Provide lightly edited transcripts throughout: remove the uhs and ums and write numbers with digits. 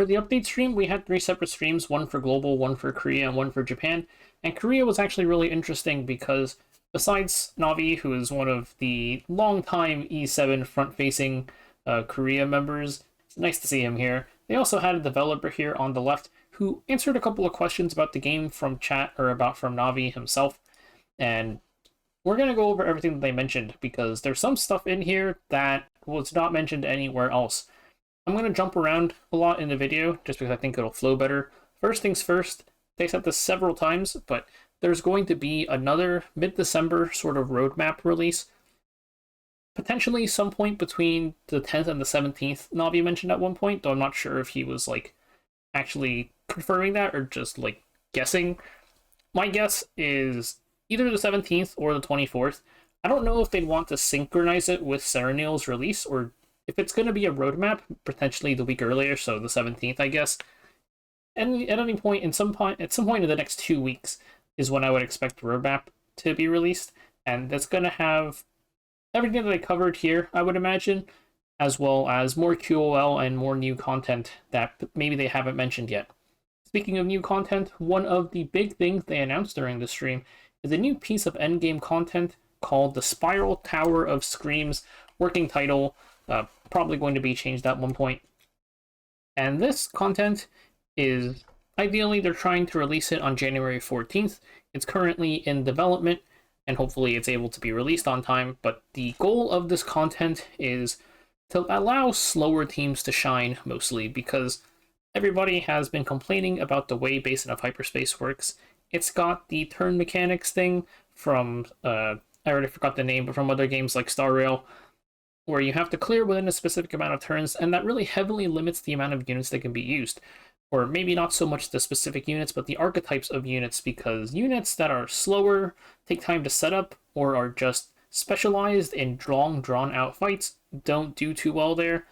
For the update stream, we had 3 separate streams, one for global, one for Korea, and one for Japan. And Korea was actually really interesting because besides Navi, who is one of the longtime E7 front-facing Korea members, it's nice to see him here. They also had a developer here on the left who answered a couple of questions about the game from chat, or from Navi himself. And we're going to go over everything that they mentioned because there's some stuff in here that was not mentioned anywhere else. I'm going to jump around a lot in the video just because I think it'll flow better. First things first, they said this several times, but there's going to be another mid-December sort of roadmap release. Potentially some point between the 10th and the 17th, Navi mentioned at one point, though I'm not sure if he was like actually confirming that or just like guessing. My guess is either the 17th or the 24th. I don't know if they'd want to synchronize it with Serenale's release, or if it's going to be a roadmap, potentially the week earlier, so the 17th, I guess. And at any point, at some point in the next 2 weeks is when I would expect the roadmap to be released, and that's going to have everything that I covered here, I would imagine, as well as more QOL and more new content that maybe they haven't mentioned yet. Speaking of new content, one of the big things they announced during the stream is a new piece of endgame content called the Spiral Tower of Screams, working title, probably going to be changed at one point. And this content is, ideally, they're trying to release it on January 14th. It's currently in development, and hopefully it's able to be released on time, but the goal of this content is to allow slower teams to shine, mostly, because everybody has been complaining about the way Basin of Hyperspace works. It's got the turn mechanics thing from, I already forgot the name, but from other games like Star Rail, where you have to clear within a specific amount of turns, and that really heavily limits the amount of units that can be used. Or maybe not so much the specific units, but the archetypes of units, because units that are slower, take time to set up, or are just specialized in drawn-out fights don't do too well there.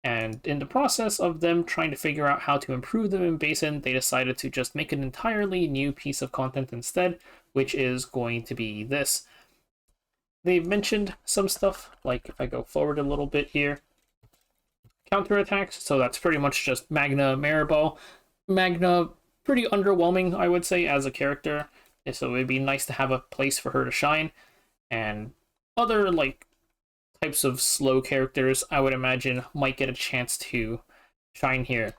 And in the process of them trying to figure out how to improve them in Basin, they decided to just make an entirely new piece of content instead, which is going to be this. They've mentioned some stuff, like if I go forward a little bit here, counterattacks, so that's pretty much just Magna Maribel. Magna, pretty underwhelming, I would say, as a character, so it'd be nice to have a place for her to shine. And other, like, types of slow characters, I would imagine, might get a chance to shine here.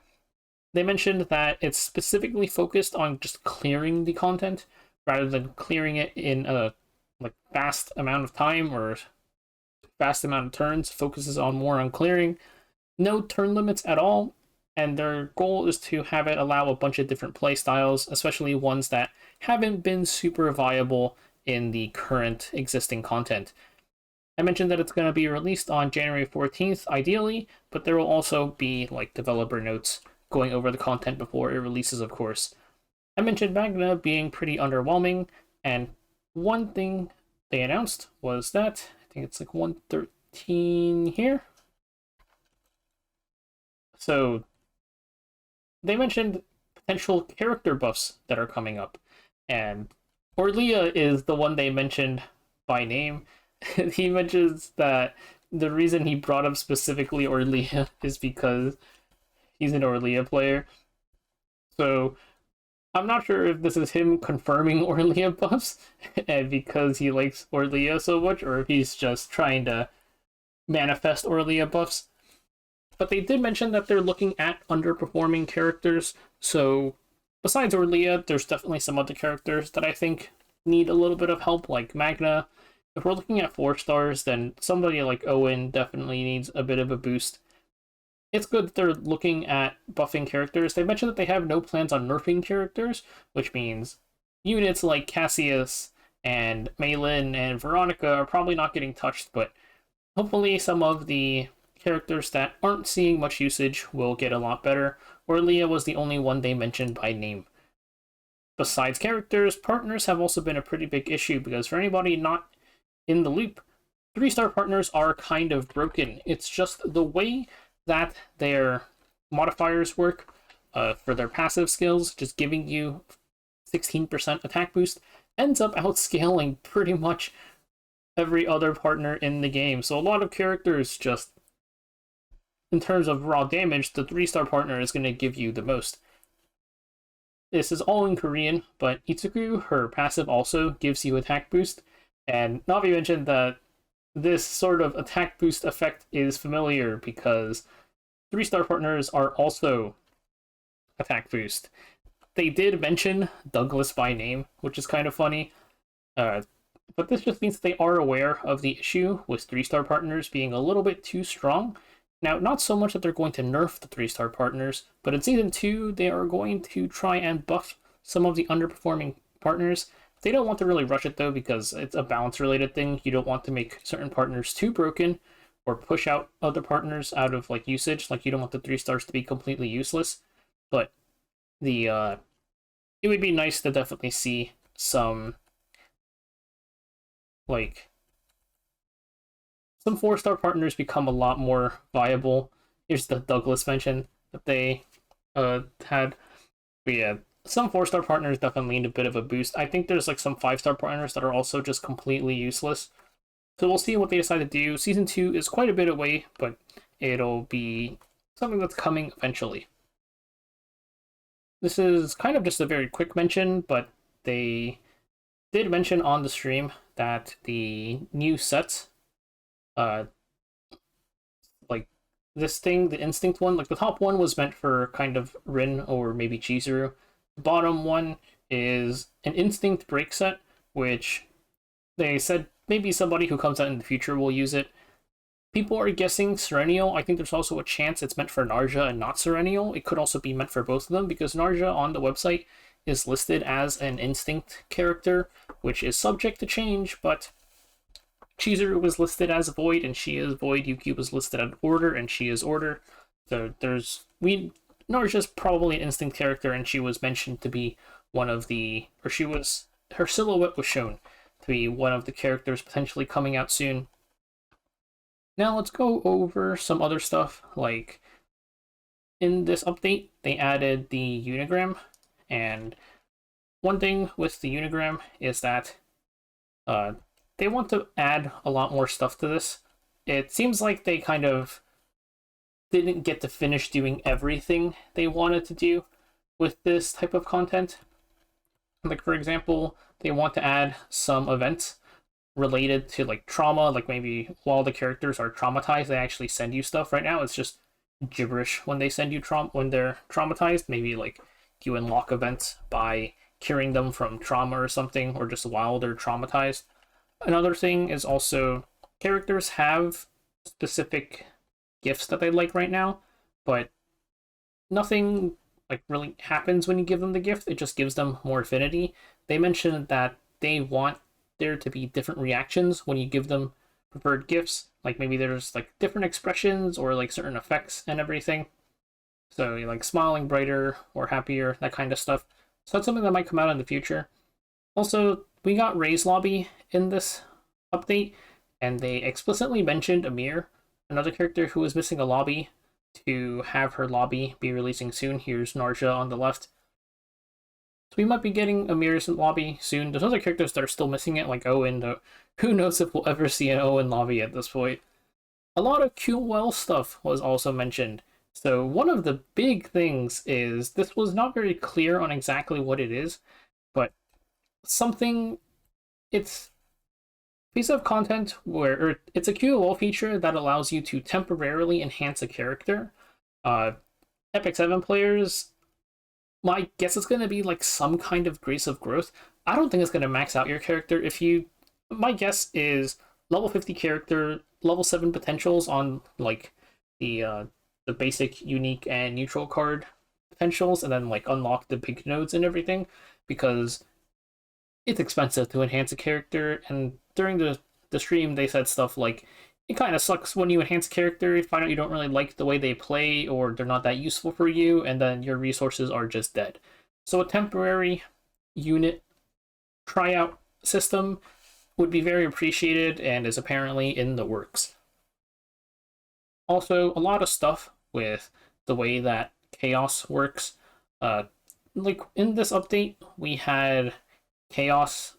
They mentioned that it's specifically focused on just clearing the content, rather than clearing it in a fast amount of time or fast amount of turns. Focuses on more on clearing. No turn limits at all, and their goal is to have it allow a bunch of different play styles, especially ones that haven't been super viable in the current existing content. I mentioned that it's going to be released on January 14th, ideally, but there will also be like developer notes going over the content before it releases, of course. I mentioned Magna being pretty underwhelming, and one thing they announced was that, I think it's like 113 here. So they mentioned potential character buffs that are coming up, and Orlia is the one they mentioned by name. He mentions that the reason he brought up specifically Orlia is because he's an Orlia player. So I'm not sure if this is him confirming Orlia buffs and because he likes Orlia so much, or if he's just trying to manifest Orlia buffs. But they did mention that they're looking at underperforming characters, so besides Orlia, there's definitely some other characters that I think need a little bit of help, like Magna. If we're looking at 4 stars, then somebody like Owen definitely needs a bit of a boost. It's good that they're looking at buffing characters. They mentioned that they have no plans on nerfing characters, which means units like Cassius and Maylin and Veronica are probably not getting touched, but hopefully some of the characters that aren't seeing much usage will get a lot better. Orlia was the only one they mentioned by name. Besides characters, partners have also been a pretty big issue, because for anybody not in the loop, 3-star partners are kind of broken. It's just the way that their modifiers work for their passive skills, just giving you 16% attack boost, ends up outscaling pretty much every other partner in the game. So a lot of characters just in terms of raw damage, the 3-star partner is going to give you the most. This is all in Korean, but Itsuku, her passive, also gives you attack boost. And Navi mentioned that this sort of attack boost effect is familiar because 3-star partners are also attack boost. They did mention Douglas by name, which is kind of funny. But this just means they are aware of the issue with 3-star partners being a little bit too strong. Now, not so much that they're going to nerf the 3-star partners, but in Season 2, they are going to try and buff some of the underperforming partners. They don't want to really rush it, though, because it's a balance-related thing. You don't want to make certain partners too broken or push out other partners out of, like, usage. Like, you don't want the 3-stars to be completely useless. But it would be nice to definitely see some, like, some 4-star partners become a lot more viable. Here's the Douglas mention that they had. But yeah, some 4-star partners definitely need a bit of a boost. I think there's like some 5-star partners that are also just completely useless. So we'll see what they decide to do. Season 2 is quite a bit away, but it'll be something that's coming eventually. This is kind of just a very quick mention, but they did mention on the stream that the new sets, like this thing, the instinct one, like the top one was meant for kind of Rin or maybe Chizuru. The bottom one is an instinct break set, which they said maybe somebody who comes out in the future will use it. People are guessing Serenial. I think there's also a chance it's meant for Narja and not Serenial. It could also be meant for both of them, because Narja on the website is listed as an instinct character, which is subject to change, but Chizuru was listed as Void, and she is Void. Yuki was listed as Order, and she is Order. So Narja's probably an instinct character, and she was mentioned to be one of the, or her silhouette was shown to be one of the characters potentially coming out soon. Now let's go over some other stuff, like in this update, they added the Unagram, and one thing with the Unagram is that they want to add a lot more stuff to this. It seems like they kind of didn't get to finish doing everything they wanted to do with this type of content. Like, for example, they want to add some events related to like trauma, like maybe while the characters are traumatized, they actually send you stuff. Right now, it's just gibberish when they send you when they're traumatized. Maybe like you unlock events by curing them from trauma or something, or just while they're traumatized. Another thing is also characters have specific gifts that they like right now, but nothing like really happens when you give them the gift. It just gives them more affinity. They mentioned that they want there to be different reactions when you give them preferred gifts. Like maybe there's like different expressions or like certain effects and everything. So like smiling brighter or happier, that kind of stuff. So that's something that might come out in the future. Also, we got Ray's lobby in this update, and they explicitly mentioned Amir, another character who was missing a lobby, to have her lobby be releasing soon. Here's Narja on the left. So we might be getting Amir's lobby soon. There's other characters that are still missing it, like Owen. Who knows if we'll ever see an Owen lobby at this point. A lot of QOL stuff was also mentioned. So one of the big things is, this was not very clear on exactly what it is, but it's a piece of content where it's a QOL feature that allows you to temporarily enhance a character. Epic 7 players, my guess is going to be like some kind of Grace of Growth. I don't think it's going to max out your character. My guess is level 50 character, level 7 potentials on like the basic, unique, and neutral card potentials, and then like unlock the big nodes and everything, because it's expensive to enhance a character. And during the stream, they said stuff like, it kind of sucks when you enhance a character, you find out you don't really like the way they play, or they're not that useful for you, and then your resources are just dead. So a temporary unit tryout system would be very appreciated, and is apparently in the works. Also, a lot of stuff with the way that chaos works. Like in this update, we had chaos,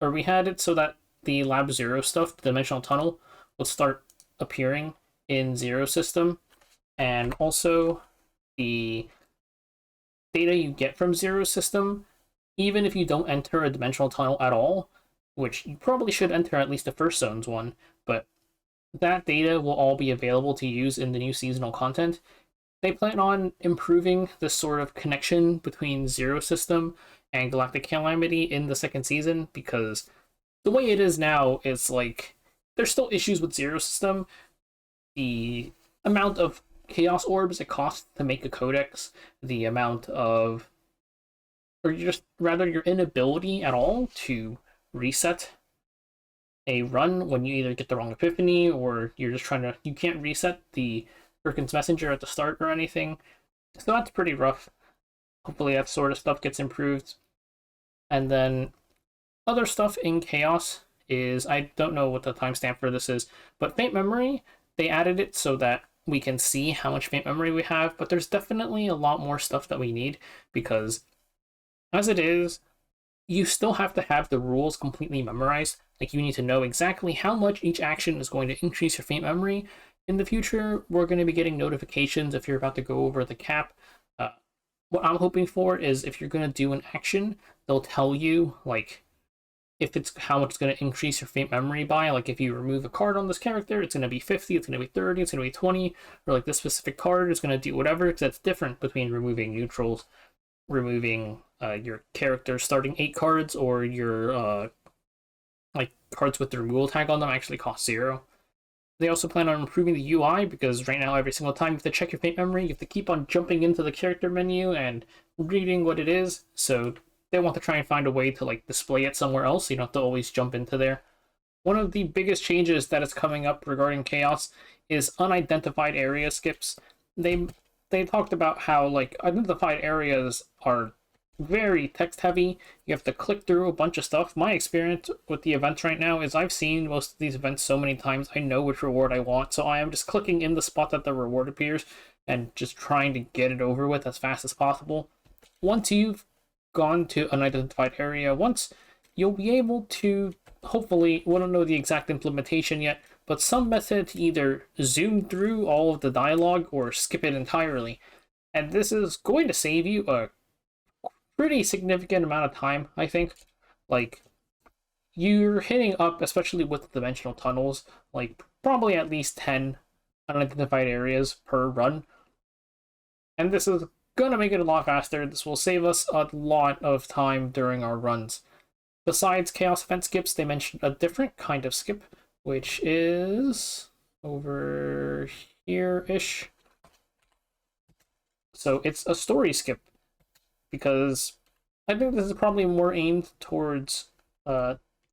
or we had it so that the Lab Zero stuff, the Dimensional Tunnel, will start appearing in Zero System. And also the data you get from Zero System, even if you don't enter a dimensional tunnel at all, which you probably should enter at least the first zones one, but that data will all be available to use in the new seasonal content. They plan on improving this sort of connection between Zero System and Galactic Calamity in the second season, because the way it is now is like there's still issues with Zero System. The amount of Chaos Orbs it costs to make a codex, the amount of, or just rather your inability at all to reset a run when you either get the wrong epiphany or you're just trying to, you can't reset the Birkin's Messenger at the start or anything. So that's pretty rough. Hopefully that sort of stuff gets improved. And then other stuff in Chaos is, I don't know what the timestamp for this is, but Faint Memory, they added it so that we can see how much Faint Memory we have, but there's definitely a lot more stuff that we need, because as it is, you still have to have the rules completely memorized. Like, you need to know exactly how much each action is going to increase your Faint Memory. In the future, we're going to be getting notifications if you're about to go over the cap. What I'm hoping for is if you're going to do an action, they'll tell you, like, if it's how much it's going to increase your Faint Memory by. Like, if you remove a card on this character, it's going to be 50, it's going to be 30, it's going to be 20, or like this specific card is going to do whatever, because that's different between removing neutrals, removing your character starting 8 cards, or your like cards with the removal tag on them actually cost 0. They also plan on improving the UI, because right now every single time you have to check your Faint Memory, you have to keep on jumping into the character menu and reading what it is. So they want to try and find a way to like display it somewhere else, so you don't have to always jump into there. One of the biggest changes that is coming up regarding Chaos is unidentified area skips. They talked about how like identified areas are very text heavy. You have to click through a bunch of stuff. My experience with the events right now is I've seen most of these events so many times, I know which reward I want, so I am just clicking in the spot that the reward appears and just trying to get it over with as fast as possible. Once you've gone to an identified area once, you'll be able to, hopefully, we don't know the exact implementation yet, but some method to either zoom through all of the dialogue or skip it entirely. And this is going to save you a pretty significant amount of time, I think. Like, you're hitting up, especially with dimensional tunnels, like probably at least 10 unidentified areas per run. And this is gonna make it a lot faster. This will save us a lot of time during our runs. Besides Chaos Event skips, they mentioned a different kind of skip, which is over here-ish. So it's a story skip, because I think this is probably more aimed towards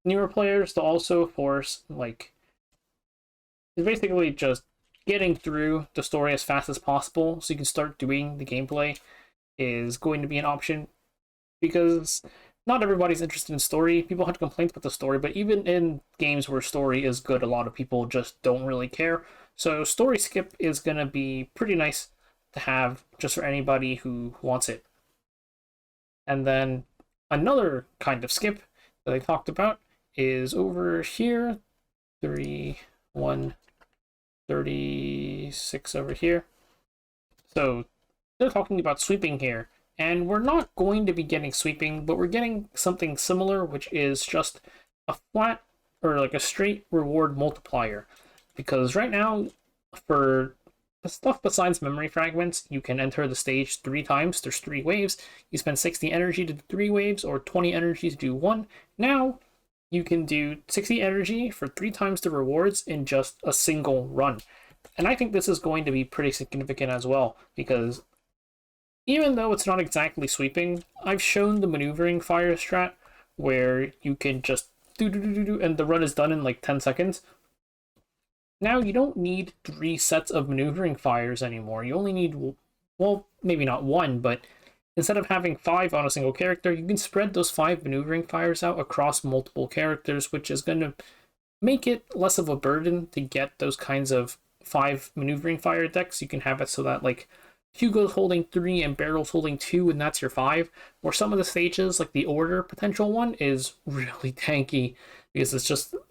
newer players to also force, like, it's basically just getting through the story as fast as possible so you can start doing the gameplay is going to be an option, because not everybody's interested in story. People have complaints about the story, but even in games where story is good, a lot of people just don't really care. So story skip is going to be pretty nice to have just for anybody who wants it. And then another kind of skip that I talked about is over here, 136 over here. So they're talking about sweeping here, and we're not going to be getting sweeping, but we're getting something similar, which is just a flat, or like a straight reward multiplier. Because right now, for the stuff besides memory fragments, you can enter the stage 3 times. There's 3 waves. You spend 60 energy to do 3 waves, or 20 energy to do 1. Now, you can do 60 energy for 3 times the rewards in just a single run. And I think this is going to be pretty significant as well, because even though it's not exactly sweeping, I've shown the maneuvering fire strat where you can just do and the run is done in like 10 seconds. Now you don't need 3 sets of maneuvering fires anymore. You only need, well, maybe not 1, but instead of having 5 on a single character, you can spread those 5 maneuvering fires out across multiple characters, which is going to make it less of a burden to get those kinds of 5 maneuvering fire decks. You can have it so that, like, Hugo's holding 3 and Barrel's holding 2, and that's your 5. Or some of the stages, like the Order potential one, is really tanky because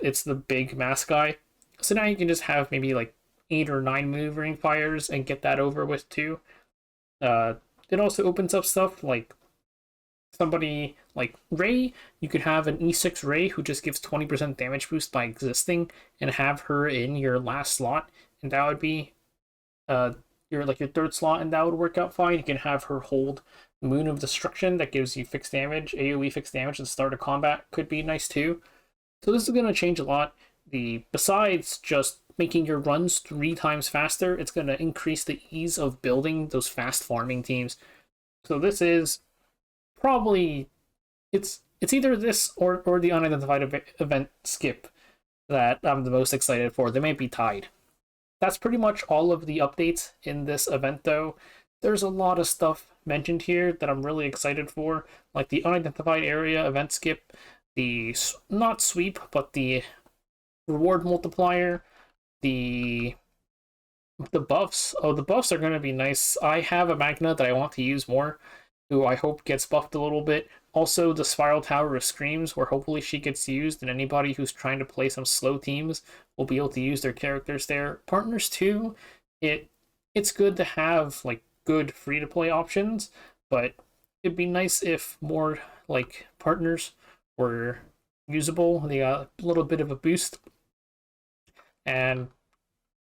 it's the big mass guy. So now you can just have maybe like 8 or 9 maneuvering fires and get that over with too. It also opens up stuff like somebody like Ray. You could have an E6 Ray who just gives 20% damage boost by existing and have her in your last slot, and that would be your third slot, and that would work out fine. You can have her hold Moon of Destruction that gives you fixed damage, AoE fixed damage at the start of combat could be nice too. So this is going to change a lot. Besides just making your runs 3 times faster, it's going to increase the ease of building those fast farming teams. So this is probably it's either this or the unidentified event skip that I'm the most excited for. They may be tied. That's pretty much all of the updates in this event, though. There's a lot of stuff mentioned here that I'm really excited for, like the unidentified area event skip, the not sweep, but the reward multiplier, the buffs. Oh, the buffs are going to be nice. I have a Magna that I want to use more, who I hope gets buffed a little bit. Also, the Spiral Tower of Screams, where hopefully she gets used, and anybody who's trying to play some slow teams will be able to use their characters there. Partners too, it's good to have like good free-to-play options, but it'd be nice if more like partners were usable. They got a little bit of a boost, and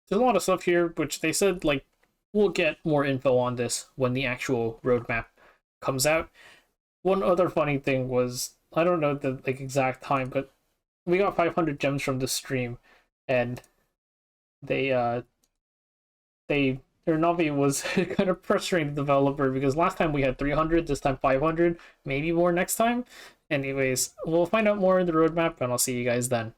there's a lot of stuff here which they said like we'll get more info on this when the actual roadmap comes out. One other funny thing was, I don't know the like exact time, but we got 500 gems from this stream, and their Navi was kind of pressuring the developer because last time we had 300, this time 500, maybe more next time. Anyways, we'll find out more in the roadmap, and I'll see you guys then.